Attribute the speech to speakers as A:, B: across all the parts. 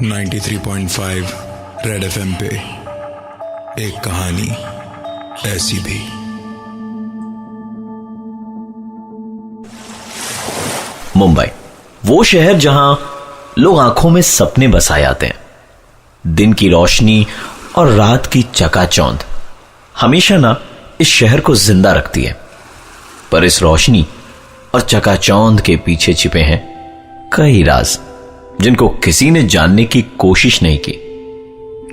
A: 93.5 red FM पे एक कहानी ऐसी भी।
B: मुंबई, वो शहर जहां लोग आंखों में सपने बसाए आते हैं। दिन की रोशनी और रात की चकाचौंध हमेशा ना इस शहर को जिंदा रखती है। पर इस रोशनी और चकाचौंध के पीछे छिपे हैं कई राज, जिनको किसी ने जानने की कोशिश नहीं की,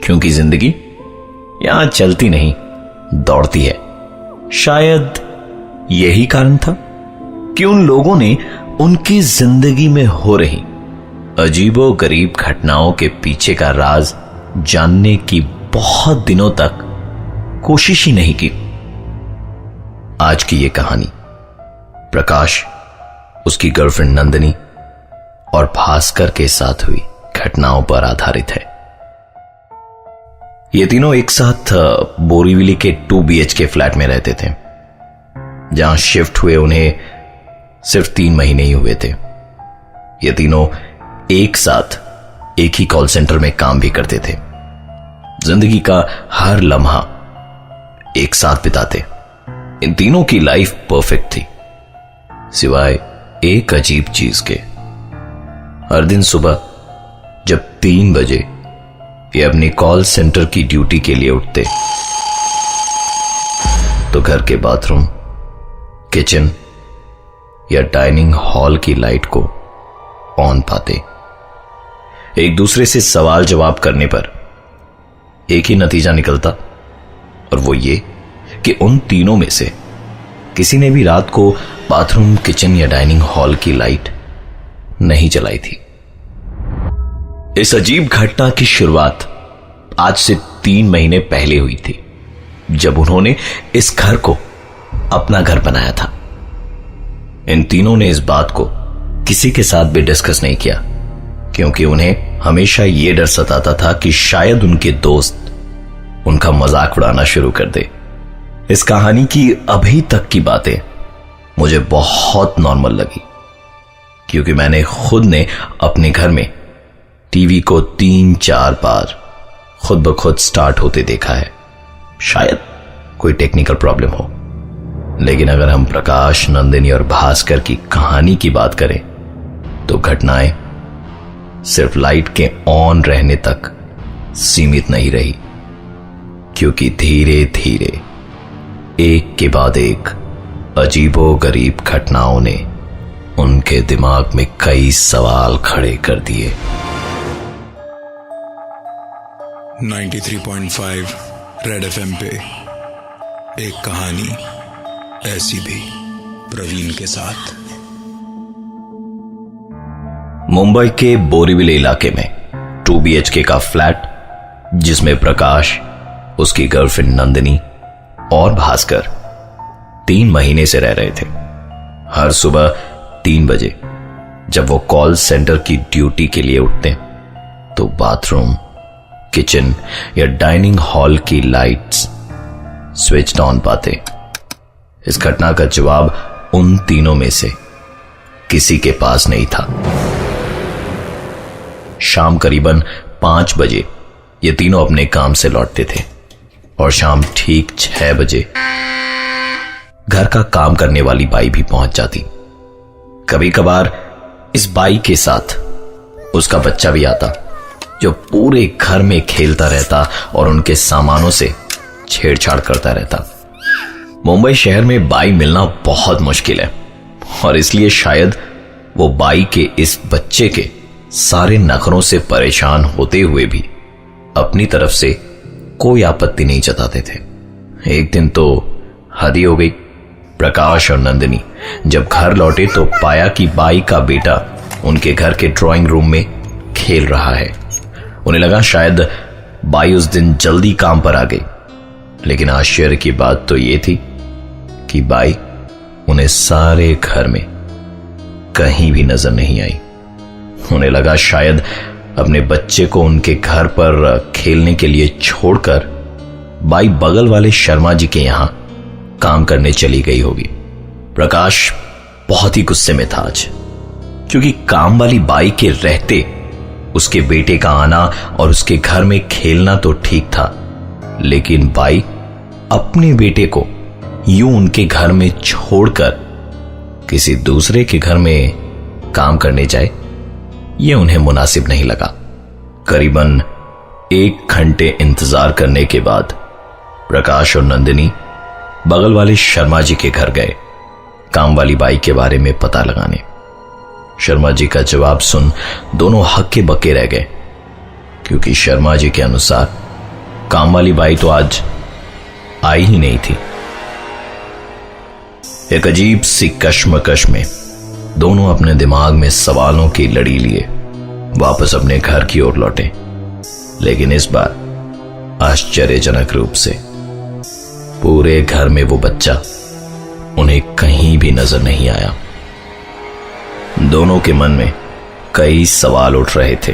B: क्योंकि जिंदगी यहां चलती नहीं, दौड़ती है। शायद यही कारण था कि उन लोगों ने उनकी जिंदगी में हो रही अजीबो गरीब घटनाओं के पीछे का राज जानने की बहुत दिनों तक कोशिश ही नहीं की। आज की यह कहानी प्रकाश, उसकी गर्लफ्रेंड नंदिनी और भास्कर के साथ हुई घटनाओं पर आधारित है। ये तीनों एक साथ बोरीवली के 2 BHK फ्लैट में रहते थे, जहां शिफ्ट हुए उन्हें सिर्फ 3 महीने ही हुए थे। ये तीनों एक साथ एक ही कॉल सेंटर में काम भी करते थे। जिंदगी का हर लम्हा एक साथ बिताते। इन तीनों की लाइफ परफेक्ट थी, सिवाय एक अजीब चीज के। हर दिन सुबह जब 3 बजे ये अपनी कॉल सेंटर की ड्यूटी के लिए उठते, तो घर के बाथरूम, किचन या डाइनिंग हॉल की लाइट को ऑन पाते। एक दूसरे से सवाल जवाब करने पर एक ही नतीजा निकलता, और वो ये कि उन तीनों में से किसी ने भी रात को बाथरूम, किचन या डाइनिंग हॉल की लाइट नहीं जलाई थी। इस अजीब घटना की शुरुआत आज से 3 महीने पहले हुई थी, जब उन्होंने इस घर को अपना घर बनाया था। इन तीनों ने इस बात को किसी के साथ भी डिस्कस नहीं किया, क्योंकि उन्हें हमेशा यह डर सताता था कि शायद उनके दोस्त उनका मजाक उड़ाना शुरू कर दे। इस कहानी की अभी तक की बातें मुझे बहुत नॉर्मल लगी, क्योंकि मैंने खुद ने अपने घर में टीवी को 3-4 बार खुद ब खुद स्टार्ट होते देखा है। शायद कोई टेक्निकल प्रॉब्लम हो, लेकिन अगर हम प्रकाश, नंदिनी और भास्कर की कहानी की बात करें तो घटनाएं सिर्फ लाइट के ऑन रहने तक सीमित नहीं रही, क्योंकि धीरे धीरे एक के बाद एक अजीबो गरीब घटनाओं ने उनके दिमाग में कई सवाल खड़े कर दिए।
A: 93.5 रेड एफएम पे एक कहानी ऐसी भी, प्रवीण के साथ।
B: मुंबई के बोरीवली इलाके में 2 BHK का फ्लैट, जिसमें प्रकाश, उसकी गर्लफ्रेंड नंदिनी और भास्कर 3 महीने से रह रहे थे। हर सुबह 3 बजे जब वो कॉल सेंटर की ड्यूटी के लिए उठते, तो बाथरूम, किचन या डाइनिंग हॉल की लाइट्स स्विच ऑन पाते। इस घटना का जवाब उन तीनों में से किसी के पास नहीं था। शाम करीबन 5 बजे ये तीनों अपने काम से लौटते थे, और शाम ठीक 6 बजे घर का काम करने वाली बाई भी पहुंच जाती। कभी कभार इस बाई के साथ उसका बच्चा भी आता, जो पूरे घर में खेलता रहता और उनके सामानों से छेड़छाड़ करता रहता। मुंबई शहर में बाई मिलना बहुत मुश्किल है, और इसलिए शायद वो बाई के इस बच्चे के सारे नखरों से परेशान होते हुए भी अपनी तरफ से कोई आपत्ति नहीं जताते थे। एक दिन तो हद ही हो गई। प्रकाश और नंदिनी जब घर लौटे तो पाया कि बाई का बेटा उनके घर के ड्राइंग रूम में खेल रहा है। उन्हें लगा शायद बाई उस दिन जल्दी काम पर आ गई, लेकिन आश्चर्य की बात तो यह थी कि बाई उन्हें सारे घर में कहीं भी नजर नहीं आई। उन्हें लगा शायद अपने बच्चे को उनके घर पर खेलने के लिए छोड़कर बाई बगल वाले शर्मा जी के यहां काम करने चली गई होगी। प्रकाश बहुत ही गुस्से में था आज, क्योंकि काम वाली बाई के रहते उसके बेटे का आना और उसके घर में खेलना तो ठीक था, लेकिन बाई अपने बेटे को यूं उनके घर में छोड़कर किसी दूसरे के घर में काम करने जाए, यह उन्हें मुनासिब नहीं लगा। करीबन 1 घंटे इंतजार करने के बाद प्रकाश और नंदिनी बगल वाले शर्मा जी के घर गए काम वाली बाई के बारे में पता लगाने। शर्मा जी का जवाब सुन दोनों हक्के बक्के रह गए, क्योंकि शर्मा जी के अनुसार काम वाली बाई तो आज आई ही नहीं थी। एक अजीब सी कश्मकश में दोनों अपने दिमाग में सवालों की लड़ी लिए वापस अपने घर की ओर लौटे, लेकिन इस बार आश्चर्यजनक रूप से पूरे घर में वो बच्चा उन्हें कहीं भी नजर नहीं आया। दोनों के मन में कई सवाल उठ रहे थे,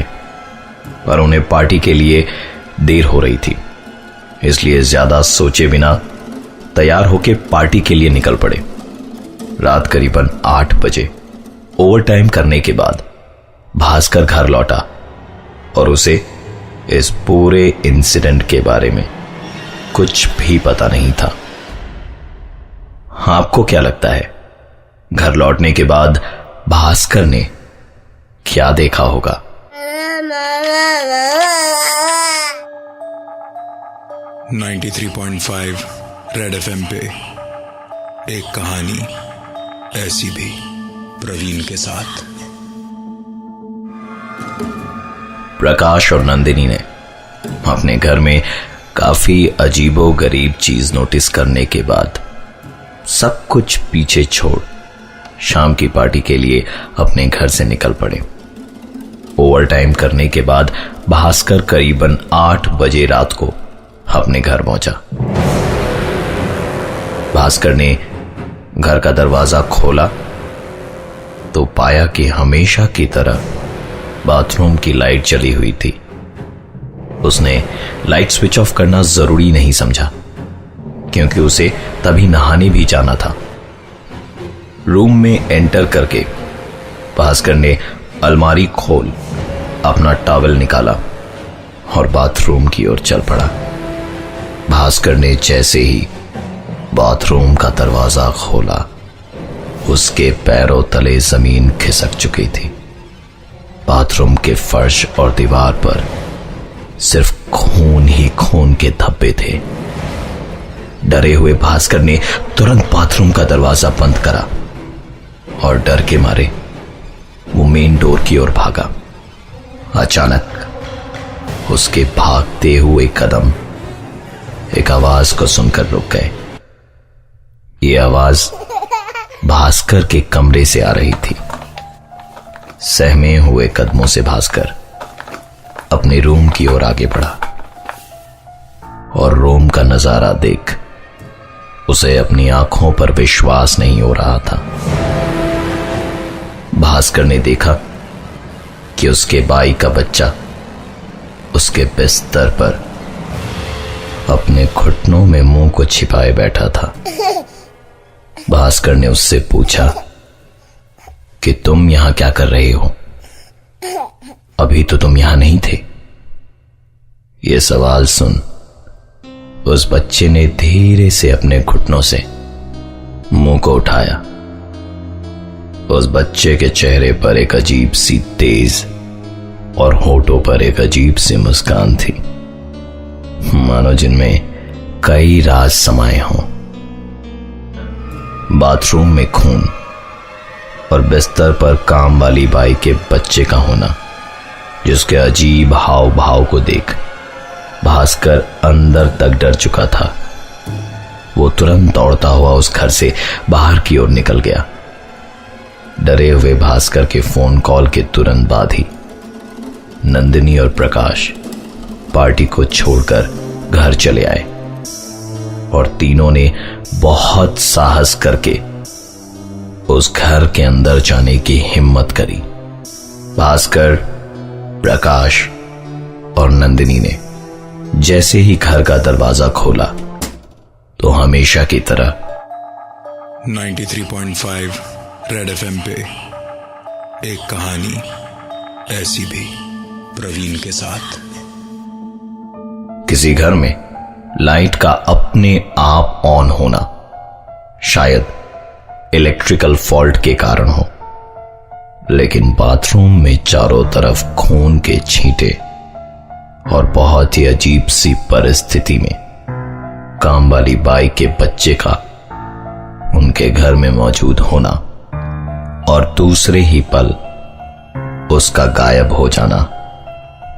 B: पर उन्हें पार्टी के लिए देर हो रही थी, इसलिए ज्यादा सोचे बिना तैयार होकर पार्टी के लिए निकल पड़े। रात करीबन 8 बजे ओवरटाइम करने के बाद भास्कर घर लौटा और उसे इस पूरे इंसिडेंट के बारे में कुछ भी पता नहीं था। आपको क्या लगता है, घर लौटने के बाद भास्कर ने क्या देखा होगा?
A: « 93.5 रेड एफएम पे एक कहानी ऐसी भी प्रवीण के साथ।
B: प्रकाश और नंदिनी ने अपने घर में काफी अजीबो गरीब चीज नोटिस करने के बाद सब कुछ पीछे छोड़ शाम की पार्टी के लिए अपने घर से निकल पड़े। ओवरटाइम करने के बाद भास्कर करीबन 8 बजे रात को अपने घर पहुंचा। भास्कर ने घर का दरवाजा खोला तो पाया कि हमेशा की तरह बाथरूम की लाइट जली हुई थी। उसने लाइट स्विच ऑफ करना जरूरी नहीं समझा, क्योंकि उसे तभी नहाने भी जाना था। रूम में एंटर करके भास्कर ने अलमारी खोल अपना टॉवल निकाला और बाथरूम की ओर चल पड़ा। भास्कर ने जैसे ही बाथरूम का दरवाजा खोला, उसके पैरों तले जमीन खिसक चुकी थी। बाथरूम के फर्श और दीवार पर सिर्फ खून ही खून के धब्बे थे। डरे हुए भास्कर ने तुरंत बाथरूम का दरवाजा बंद करा और डर के मारे वो मेन डोर की ओर भागा। अचानक उसके भागते हुए कदम एक आवाज को सुनकर रुक गए। ये आवाज भास्कर के कमरे से आ रही थी। सहमे हुए कदमों से भास्कर अपने रूम की ओर आगे बढ़ा और रूम का नजारा देख उसे अपनी आंखों पर विश्वास नहीं हो रहा था। भास्कर ने देखा कि उसके बाई का बच्चा उसके बिस्तर पर अपने घुटनों में मुंह को छिपाए बैठा था। भास्कर ने उससे पूछा कि तुम यहां क्या कर रहे हो? अभी तो तुम यहां नहीं थे। यह सवाल सुन उस बच्चे ने धीरे से अपने घुटनों से मुंह को उठाया। उस बच्चे के चेहरे पर एक अजीब सी तेज और होठों पर एक अजीब सी मुस्कान थी, मानो जिनमें कई राज समाये हों। बाथरूम में खून और बिस्तर पर काम वाली बाई के बच्चे का होना, जिसके अजीब हाव भाव को देख भास्कर अंदर तक डर चुका था। वो तुरंत दौड़ता हुआ उस घर से बाहर की ओर निकल गया। डरे हुए भास्कर के फोन कॉल के तुरंत बाद ही नंदिनी और प्रकाश पार्टी को छोड़कर घर चले आए और तीनों ने बहुत साहस करके उस घर के अंदर जाने की हिम्मत करी। भास्कर, प्रकाश और नंदिनी ने जैसे ही घर का दरवाजा खोला तो हमेशा की तरह
A: 93.5 रेड एफएम पे एक कहानी ऐसी भी प्रवीण के साथ।
B: किसी घर में लाइट का अपने आप ऑन होना शायद इलेक्ट्रिकल फॉल्ट के कारण हो, लेकिन बाथरूम में चारों तरफ खून के छींटे और बहुत ही अजीब सी परिस्थिति में काम वाली बाई के बच्चे का उनके घर में मौजूद होना और दूसरे ही पल उसका गायब हो जाना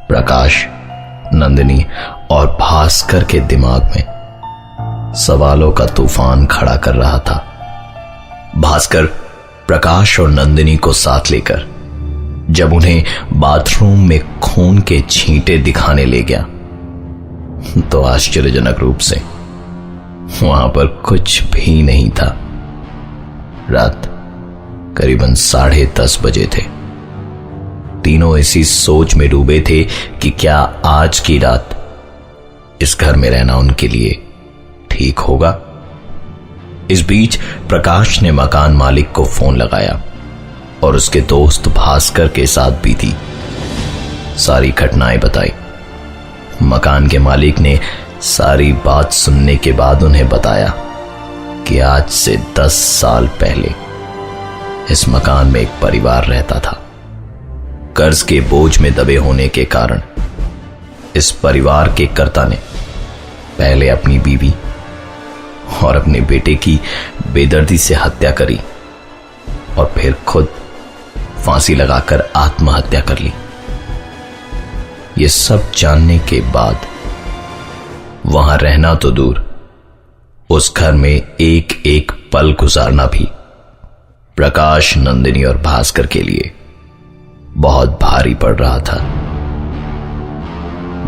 B: प्रकाश, नंदिनी और भास्कर के दिमाग में सवालों का तूफान खड़ा कर रहा था। भास्कर प्रकाश और नंदिनी को साथ लेकर जब उन्हें बाथरूम में खून के छींटे दिखाने ले गया तो आश्चर्यजनक रूप से वहां पर कुछ भी नहीं था। रात करीबन 10:30 बजे थे। तीनों इसी सोच में डूबे थे कि क्या आज की रात इस घर में रहना उनके लिए ठीक होगा। इस बीच प्रकाश ने मकान मालिक को फोन लगाया और उसके दोस्त भास्कर के साथ बीती सारी घटनाएं बताई। मकान के मालिक ने सारी बात सुनने के बाद उन्हें बताया कि आज से 10 साल पहले इस मकान में एक परिवार रहता था। कर्ज के बोझ में दबे होने के कारण इस परिवार के कर्ता ने पहले अपनी बीवी और अपने बेटे की बेदर्दी से हत्या करी और फिर खुद फांसी लगाकर आत्महत्या कर ली। ये सब जानने के बाद वहां रहना तो दूर, उस घर में एक एक पल गुजारना भी प्रकाश, नंदिनी और भास्कर के लिए बहुत भारी पड़ रहा था।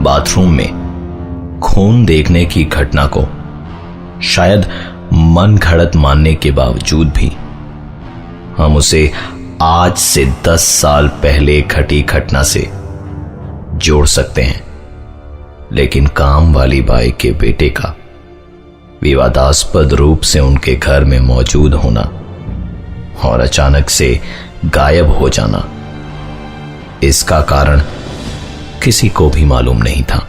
B: बाथरूम में खून देखने की घटना को शायद मन घड़त मानने के बावजूद भी हम उसे आज से 10 साल पहले घटी घटना से जोड़ सकते हैं, लेकिन काम वाली बाई के बेटे का विवादास्पद रूप से उनके घर में मौजूद होना और अचानक से गायब हो जाना, इसका कारण किसी को भी मालूम नहीं था।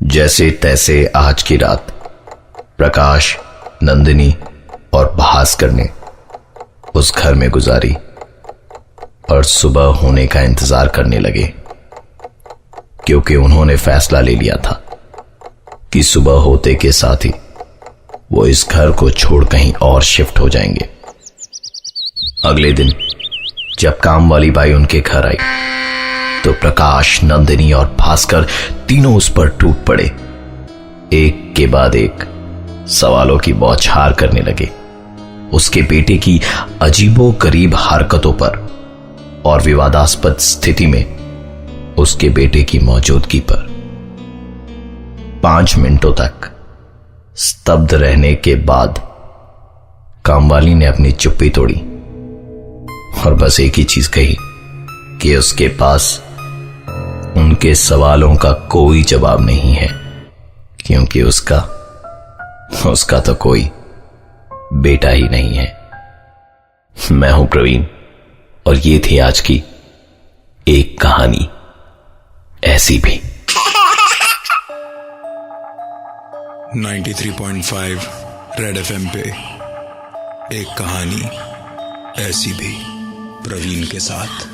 B: जैसे तैसे आज की रात प्रकाश, नंदिनी और भास्कर ने उस घर में गुजारी और सुबह होने का इंतजार करने लगे, क्योंकि उन्होंने फैसला ले लिया था कि सुबह होते के साथ ही वो इस घर को छोड़ कहीं और शिफ्ट हो जाएंगे। अगले दिन जब काम वाली बाई उनके घर आई तो प्रकाश, नंदिनी और भास्कर तीनों उस पर टूट पड़े। एक के बाद एक सवालों की बौछार करने लगे, उसके बेटे की अजीबोगरीब हरकतों पर और विवादास्पद स्थिति में उसके बेटे की मौजूदगी पर। 5 मिनटों तक स्तब्ध रहने के बाद कामवाली ने अपनी चुप्पी तोड़ी और बस एक ही चीज कही कि उसके पास उनके सवालों का कोई जवाब नहीं है, क्योंकि उसका तो कोई बेटा ही नहीं है। मैं हूं प्रवीण और ये थी आज की एक कहानी ऐसी भी।
A: 93.5 रेड एफएम पे एक कहानी ऐसी भी प्रवीण के साथ।